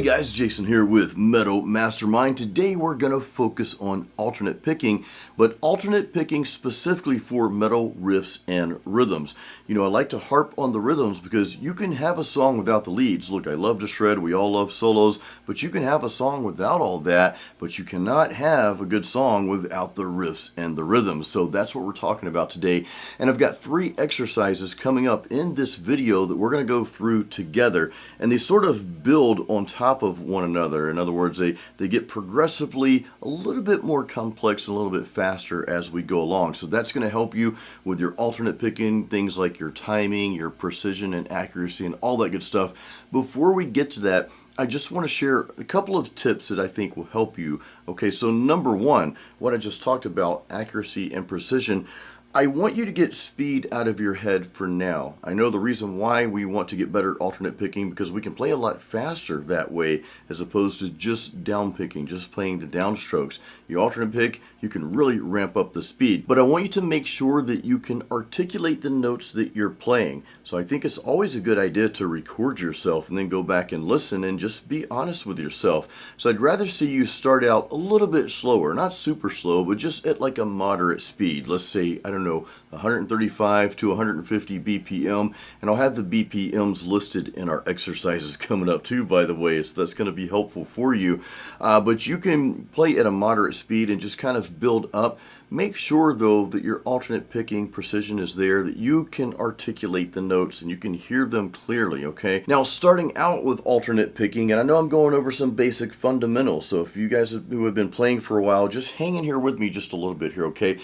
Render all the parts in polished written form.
Hey guys, Jason here with Mastermind. Today we're going to focus on alternate picking, but alternate picking specifically for metal riffs and rhythms. You know, I like to harp on the rhythms because you can have a song without the leads. Look, I love to shred, we all love solos, but you can have a song without all that, but you cannot have a good song without the riffs and the rhythms. So that's what we're talking about today. And I've got 3 exercises coming up in this video that we're going to go through together, and they sort of build on top of one another. In other words, they get progressively a little bit more complex and a little bit faster as we go along. So that's going to help you with your alternate picking, things like your timing, your precision and accuracy and all that good stuff. Before we get to that, I just want to share a couple of tips that I think will help you. Okay, so number 1, what I just talked about, accuracy and precision. I want you to get speed out of your head for now. I know the reason why we want to get better alternate picking because we can play a lot faster that way as opposed to just down picking, just playing the downstrokes. You alternate pick, you can really ramp up the speed. But I want you to make sure that you can articulate the notes that you're playing. So I think it's always a good idea to record yourself and then go back and listen and just be honest with yourself. So I'd rather see you start out a little bit slower, not super slow, but just at like a moderate speed. Let's say, I don't know, 135 to 150 BPM, and I'll have the BPMs listed in our exercises coming up too, by the way, so that's going to be helpful for you. But you can play at a moderate speed and just kind of build up. Make sure though that your alternate picking precision is there, that you can articulate the notes and you can hear them clearly, okay? Now starting out with alternate picking, and I know I'm going over some basic fundamentals, so if you guys who have been playing for a while, just hang in here with me just a little bit here, okay?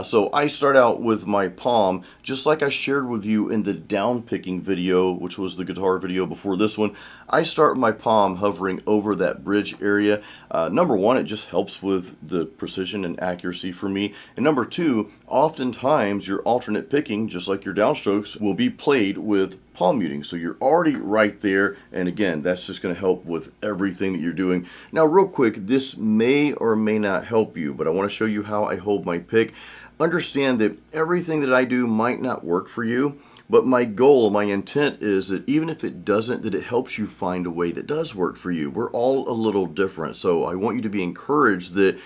So I start out with my palm, just like I shared with you in the down picking video, which was the guitar video before this one. I start with my palm hovering over that bridge area. Number 1, it just helps with the precision and accuracy for me. And number 2, oftentimes your alternate picking, just like your downstrokes, will be played with palm muting. So you're already right there. And again, that's just going to help with everything that you're doing. Now, real quick, this may or may not help you, but I want to show you how I hold my pick. Understand that everything that I do might not work for you, but my goal, my intent is that even if it doesn't, that it helps you find a way that does work for you. We're all a little different. So I want you to be encouraged that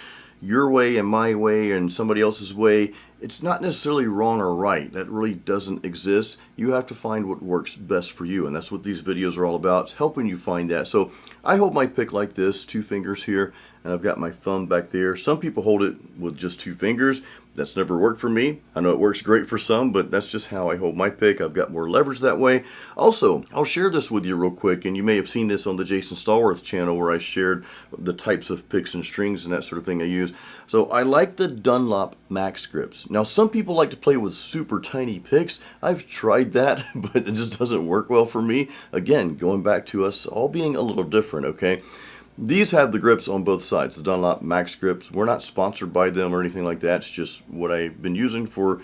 your way and my way and somebody else's way, it's not necessarily wrong or right. That really doesn't exist. You have to find what works best for you, and that's what these videos are all about. It's helping you find that. So I hold my pick like this, 2 fingers here, and I've got my thumb back there. Some people hold it with just 2 fingers. That's never worked for me. I know it works great for some, but that's just how I hold my pick. I've got more leverage that way. Also, I'll share this with you real quick, and you may have seen this on the Jason Stallworth channel where I shared the types of picks and strings and that sort of thing I use. So I like the Dunlop Max grips. Now, some people like to play with super tiny picks. I've tried that, but it just doesn't work well for me. Again, going back to us all being a little different, okay? These have the grips on both sides, the Dunlop Max grips. We're not sponsored by them or anything like that. It's just what I've been using for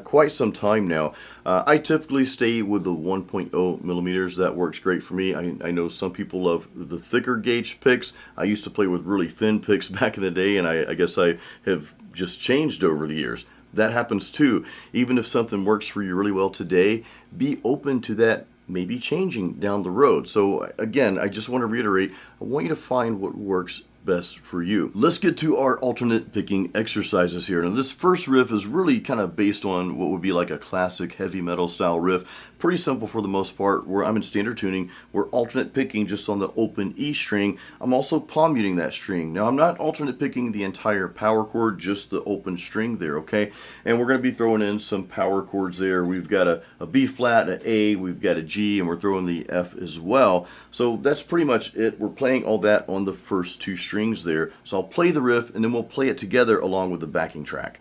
quite some time now. I typically stay with the 1.0 millimeters. That works great for me. I know some people love the thicker gauge picks. I used to play with really thin picks back in the day, and I guess I have just changed over the years. That happens too. Even if something works for you really well today, be open to that maybe changing down the road. So again, I just want to reiterate, I want you to find what works best for you. Let's get to our alternate picking exercises here. Now this first riff is really kind of based on what would be like a classic heavy metal style riff. Pretty simple for the most part, where I'm in standard tuning. We're alternate picking just on the open E string. I'm also palm muting that string. Now I'm not alternate picking the entire power chord, just the open string there, okay? And we're going to be throwing in some power chords there. We've got a B flat, an A, we've got a G, and we're throwing the F as well. So that's pretty much it. We're playing all that on the first 2 strings there. So I'll play the riff and then we'll play it together along with the backing track.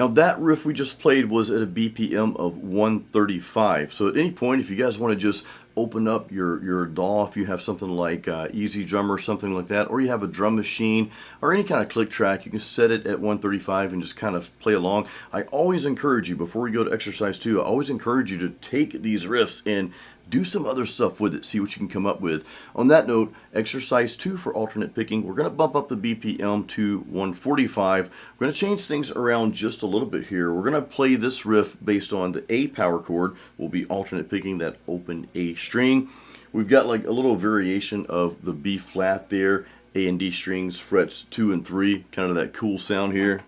Now that riff we just played was at a BPM of 135. So at any point, if you guys want to just open up your DAW, if you have something like Easy Drum or something like that, or you have a drum machine or any kind of click track, you can set it at 135 and just kind of play along. I always encourage you, before we go to exercise 2, I always encourage you to take these riffs and do some other stuff with it, see what you can come up with. On that note, exercise 2 for alternate picking, we're going to bump up the BPM to 145. We're going to change things around just a little bit here. We're going to play this riff based on the A power chord. We'll be alternate picking that open A string. We've got like a little variation of the B flat there, A and D strings, frets 2 and 3, kind of that cool sound here.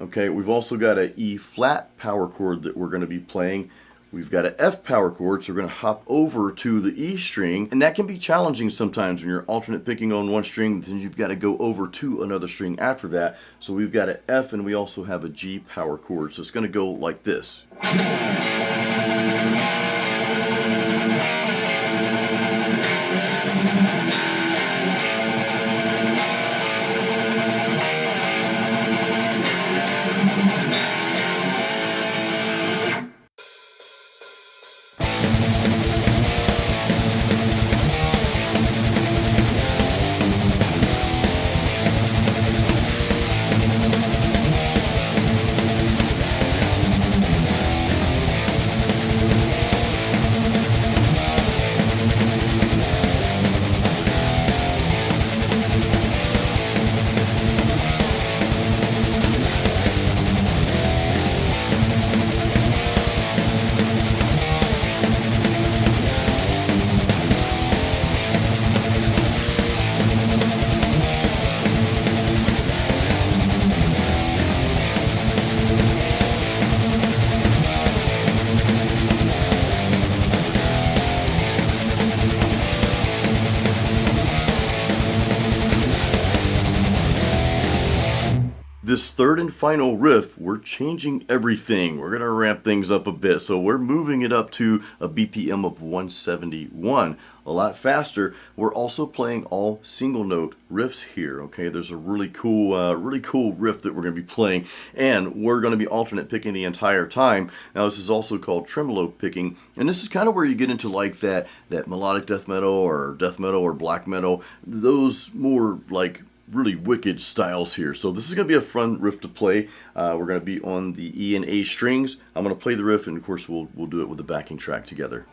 Okay, we've also got an E flat power chord that we're going to be playing. We've got an F power chord, so we're going to hop over to the E string, and that can be challenging sometimes when you're alternate picking on one string, then you've got to go over to another string after that. So we've got an F, and we also have a G power chord, so it's going to go like this. This third and final riff, we're changing everything. We're going to ramp things up a bit. So we're moving it up to a BPM of 171, a lot faster. We're also playing all single note riffs here. Okay, there's a really cool riff that we're going to be playing, and we're going to be alternate picking the entire time. Now this is also called tremolo picking, and this is kind of where you get into like that melodic death metal or black metal, those more like really wicked styles here. So this is going to be a fun riff to play. We're going to be on the E and A strings. I'm going to play the riff, and of course we'll do it with the backing track together.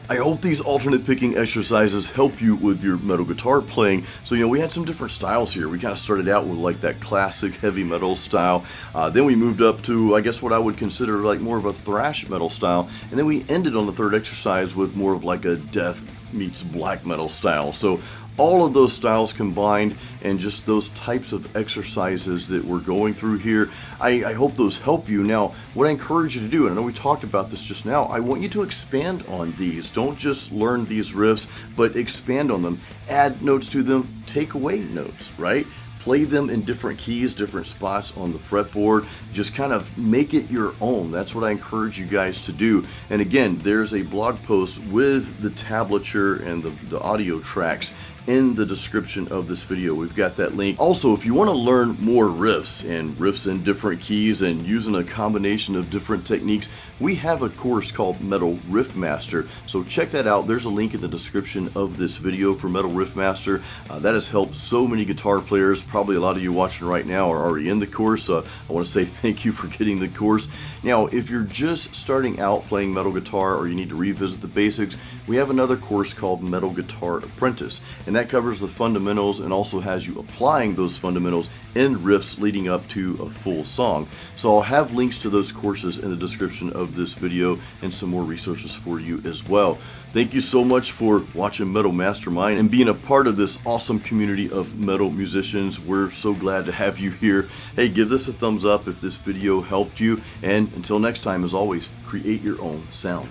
I hope these alternate picking exercises help you with your metal guitar playing. So, we had some different styles here. We kind of started out with like that classic heavy metal style. Then we moved up to, I guess, what I would consider like more of a thrash metal style. And then we ended on the third exercise with more of like a death meets black metal style. So all of those styles combined and just those types of exercises that we're going through here, I hope those help you. Now, what I encourage you to do, and I know we talked about this just now, I want you to expand on these. Don't just learn these riffs, but expand on them. Add notes to them, take away notes, right? Play them in different keys, different spots on the fretboard. Just kind of make it your own. That's what I encourage you guys to do. And again, there's a blog post with the tablature and the audio tracks in the description of this video. We've got that link. Also, if you want to learn more riffs in different keys and using a combination of different techniques, we have a course called Metal Riff Master. So check that out. There's a link in the description of this video for Metal Riff Master. That has helped so many guitar players. Probably a lot of you watching right now are already in the course. I want to say thank you for getting the course. Now, if you're just starting out playing metal guitar or you need to revisit the basics, we have another course called Metal Guitar Apprentice, and that covers the fundamentals and also has you applying those fundamentals in riffs leading up to a full song. So I'll have links to those courses in the description of this video and some more resources for you as well. Thank you so much for watching Metal Mastermind and being a part of this awesome community of metal musicians. We're so glad to have you here. Hey, give this a thumbs up if this video helped you, and until next time, as always, create your own sound.